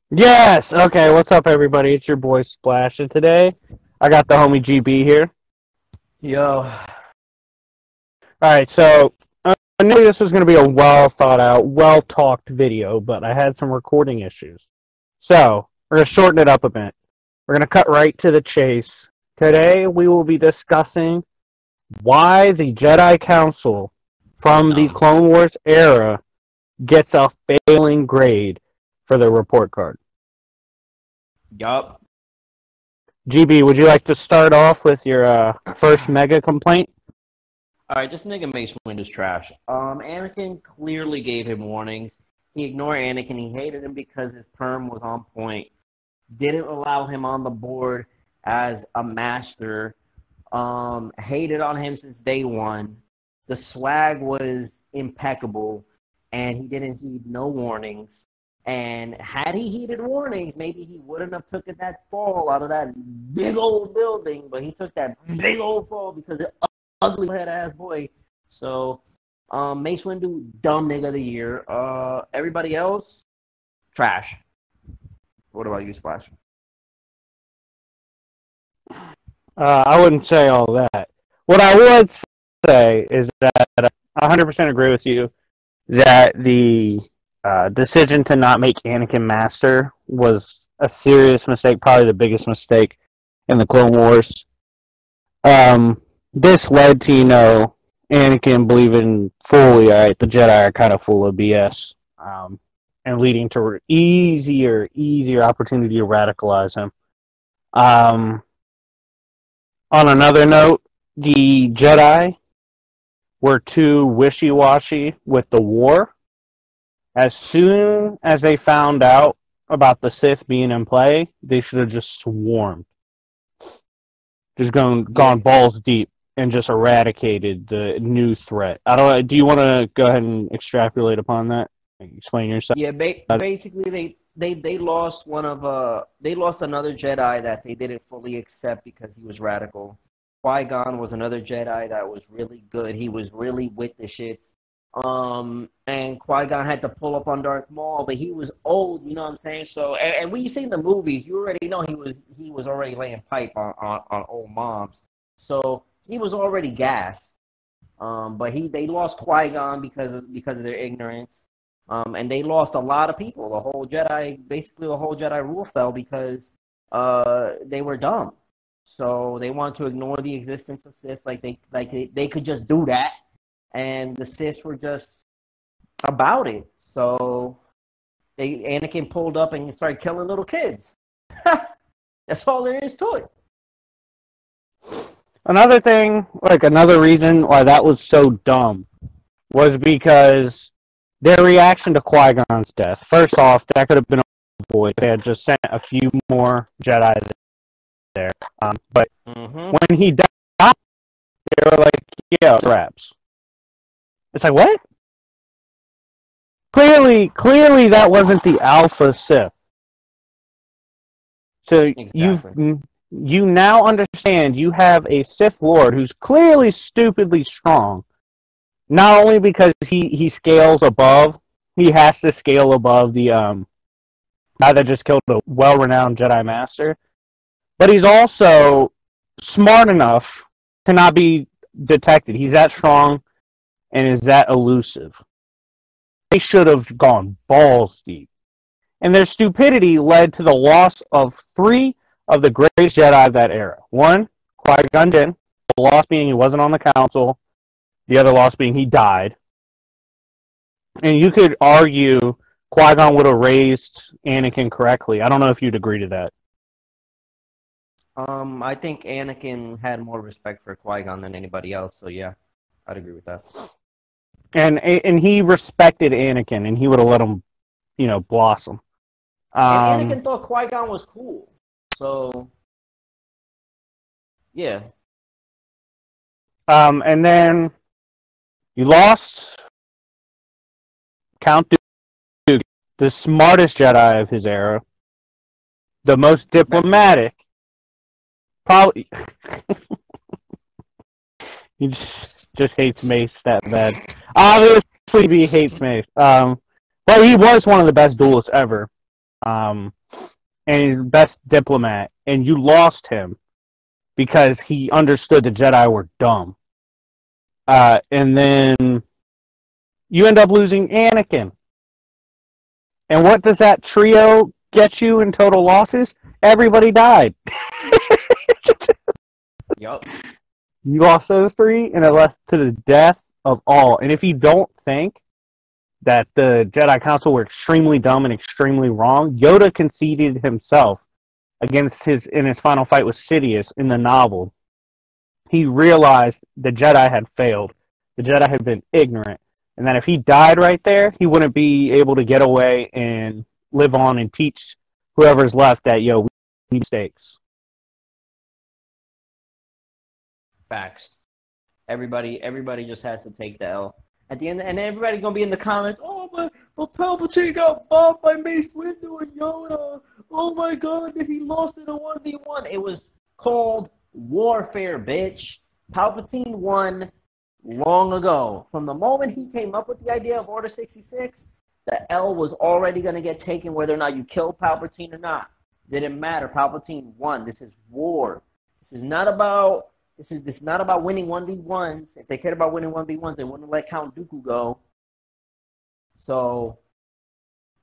Yes! Okay, what's up, everybody? It's your boy Splash, and today I got the homie GB here. Yo, Alright, so I knew this was going to be a well thought out, well talked video, but I had some recording issues. So, we're going to shorten it up a bit. We're going to cut right to the chase. Today we will be discussing why the Jedi Council from the dumb. Clone Wars era gets a failing grade for their report card. Yup. GB, would you like to start off with your first mega complaint? Alright, this nigga Mace Windu's trash. Anakin clearly gave him warnings. He ignored Anakin. He hated him because his perm was on point. Didn't allow him on the board as a master. Hated on him since day one. The swag was impeccable, and he didn't heed no warnings. And had he heeded warnings, maybe he wouldn't have taken that fall out of that big old building. But he took that big old fall because of the ugly head ass boy. So, Mace Windu, dumb nigga of the year. Everybody else, trash. What about you, Splash? I wouldn't say all that. What I would say is that I 100% agree with you that the decision to not make Anakin Master was a serious mistake, probably the biggest mistake in the Clone Wars. This led to, Anakin believing fully, all right, the Jedi are kind of full of BS, and leading to easier opportunity to radicalize him. On another note, the Jedi were too wishy-washy with the war. As soon as they found out about the Sith being in play, they should have just swarmed. Just gone balls deep and just eradicated the new threat. Do you want to go ahead and extrapolate upon that? Explain yourself. Yeah, basically they lost they lost another Jedi that they didn't fully accept because he was radical. Qui-Gon was another Jedi that was really good. He was really with the shits. And Qui-Gon had to pull up on Darth Maul, but he was old, you know what I'm saying? So, and when you see the movies, you already know he was already laying pipe on old moms. So he was already gassed. But they lost Qui-Gon because of their ignorance. And they lost a lot of people. The whole Jedi rule fell because they were dumb. So they wanted to ignore the existence of Sith, they could just do that, and the Sith were just about it. So Anakin pulled up and started killing little kids. That's all there is to it. Another reason why that was so dumb was because their reaction to Qui-Gon's death. First off, that could have been avoided. They had just sent a few more Jedi there. But when he died, they were like, yeah, traps. It's like, what? Clearly that wasn't the Alpha Sith. So Exactly. you now understand you have a Sith Lord who's clearly stupidly strong. Not only because he scales above, he has to scale above the guy that just killed a well-renowned Jedi Master, but he's also smart enough to not be detected. He's that strong and is that elusive. They should have gone balls deep. And their stupidity led to the loss of 3 of the greatest Jedi of that era. 1, Qui-Gon Jinn, the loss being he wasn't on the council, the other loss being he died. And you could argue Qui-Gon would have raised Anakin correctly. I don't know if you'd agree to that. I think Anakin had more respect for Qui-Gon than anybody else, so yeah, I'd agree with that. And he respected Anakin, and he would have let him, blossom. And Anakin thought Qui-Gon was cool, so yeah. And then you lost Count Dooku, the smartest Jedi of his era, the most diplomatic. Probably, he just hates Mace that bad. Obviously, he hates Mace. But he was one of the best duelists ever. and he's the best diplomat, and you lost him because he understood the Jedi were dumb. And then you end up losing Anakin. And what does that trio get you in total losses? Everybody died. Yup. You lost those three, and it led to the death of all. And if you don't think that the Jedi Council were extremely dumb and extremely wrong, Yoda conceded himself in his final fight with Sidious in the novel. He realized the Jedi had failed. The Jedi had been ignorant. And that if he died right there, he wouldn't be able to get away and live on and teach whoever's left that, we need mistakes. Facts. Everybody just has to take the L. At the end, and everybody gonna be in the comments, oh, but Palpatine got bombed by Mace Windu and Yoda. Oh my god, that he lost in a 1v1. It was called warfare, bitch. Palpatine won long ago. From the moment he came up with the idea of Order 66, the L was already going to get taken whether or not you killed Palpatine or not. Didn't matter. Palpatine won. This is war. This is not about winning 1v1s. If they cared about winning 1v1s, they wouldn't let Count Dooku go. So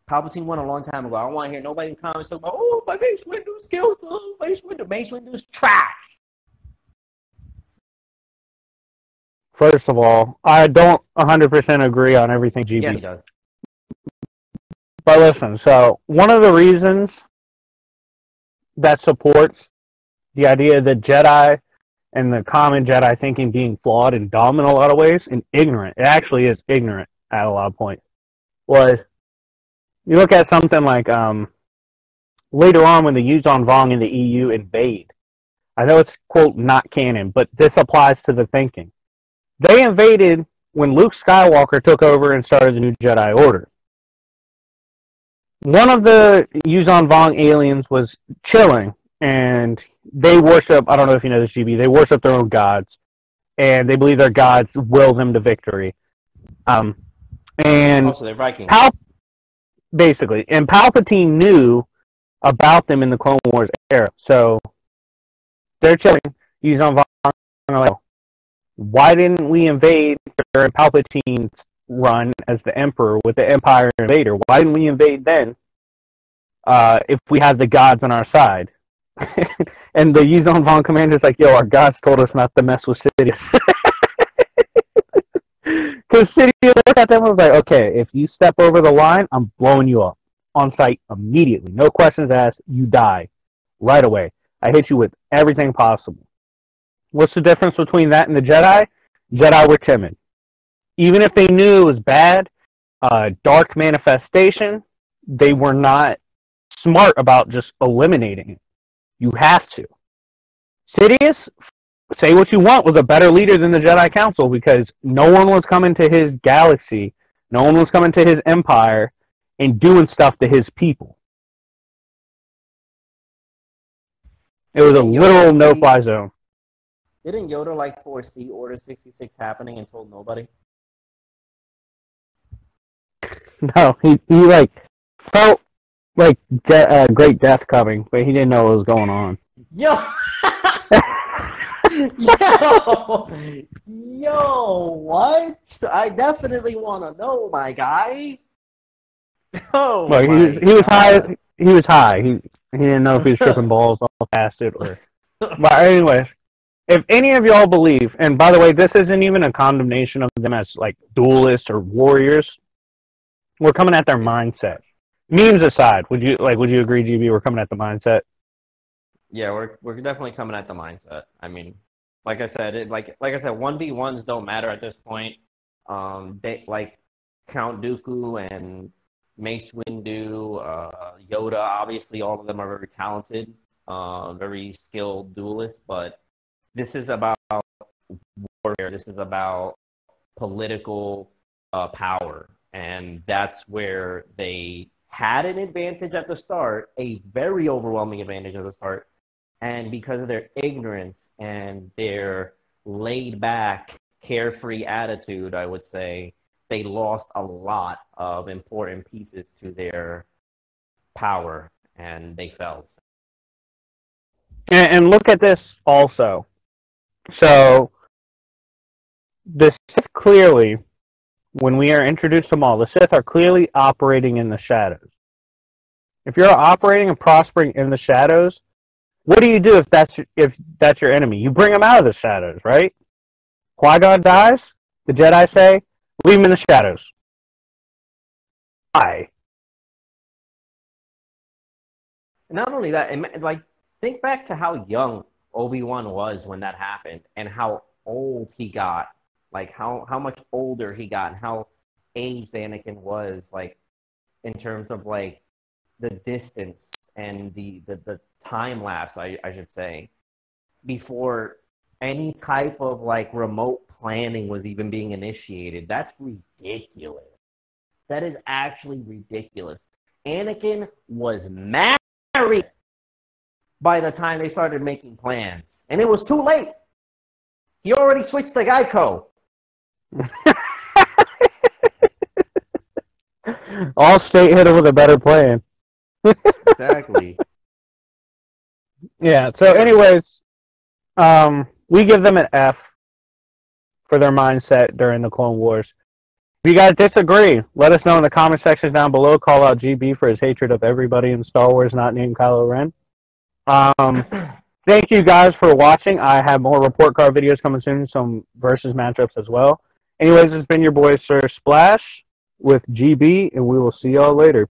Palpatine won a long time ago. I don't want to hear nobody in the comments talk about, oh, my Mace Windu skills, Mace Windu's trash. First of all, I don't 100% agree on everything GB Yeah, he does. But listen, so one of the reasons that supports the idea that Jedi and the common Jedi thinking being flawed and dumb in a lot of ways and ignorant, it actually is ignorant at a lot of points, was you look at something like later on when the Yuuzhan Vong and the EU invade. I know it's, quote, not canon, but this applies to the thinking. They invaded when Luke Skywalker took over and started the New Jedi Order. One of the Yuuzhan Vong aliens was chilling, and they worship, I don't know if you know this, GB, they worship their own gods, and they believe their gods will them to victory. And also, they're Vikings. Basically. And Palpatine knew about them in the Clone Wars era. So they're chilling, Yuuzhan Vong, and like, why didn't we invade during Palpatine's run as the Emperor with the Empire Invader? Why didn't we invade then if we had the gods on our side? And the Yuuzhan Vong commander's like, yo, our gods told us not to mess with Sidious. Because Sidious looked at them and was like, okay, if you step over the line, I'm blowing you up on sight immediately. No questions asked, you die right away. I hit you with everything possible. What's the difference between that and the Jedi? Jedi were timid. Even if they knew it was bad, dark manifestation, they were not smart about just eliminating it. You have to. Sidious, say what you want, was a better leader than the Jedi Council because no one was coming to his galaxy, no one was coming to his empire and doing stuff to his people. It was a literal no-fly zone. Didn't Yoda foresee Order 66 happening and told nobody? No, he felt like great death coming, but he didn't know what was going on. Yo, what? I definitely want to know, my guy. Oh, well, he was high. He was high. He didn't know if he was tripping balls off acid or. But anyways. If any of y'all believe, and by the way, this isn't even a condemnation of them as duelists or warriors. We're coming at their mindset. Memes aside, would you agree, GB? We're coming at the mindset. Yeah, we're definitely coming at the mindset. I mean, like I said, 1v1s don't matter at this point. They Count Dooku and Mace Windu, Yoda. Obviously, all of them are very talented, very skilled duelists, but. This is about warfare. This is about political power. And that's where they had an advantage at the start, a very overwhelming advantage at the start. And because of their ignorance and their laid-back, carefree attitude, I would say, they lost a lot of important pieces to their power, and they fell. And look at this also. So, the Sith clearly, when we are introduced to Maul, the Sith are clearly operating in the shadows. If you're operating and prospering in the shadows, what do you do if that's your enemy? You bring him out of the shadows, right? Qui-Gon dies. The Jedi say, leave him in the shadows. Why? Not only that, like, think back to how young Obi-Wan was when that happened, and how old he got. Like, how much older he got, and how aged Anakin was, like, in terms of, like, the distance and the time lapse, I should say, before any type of, like, remote planning was even being initiated. That's ridiculous. That is actually ridiculous. Anakin was married by the time they started making plans, and it was too late. He already switched to Geico. Allstate hit him with a better plan. Exactly. Yeah, so anyways, we give them an F for their mindset during the Clone Wars. If you guys disagree, let us know in the comment sections down below. Call out GB for his hatred of everybody in Star Wars not named Kylo Ren. Thank you guys for watching. I have more report card videos coming soon, some versus matchups as well. Anyways, it's been your boy Sir Splash with GB, and we will see y'all later.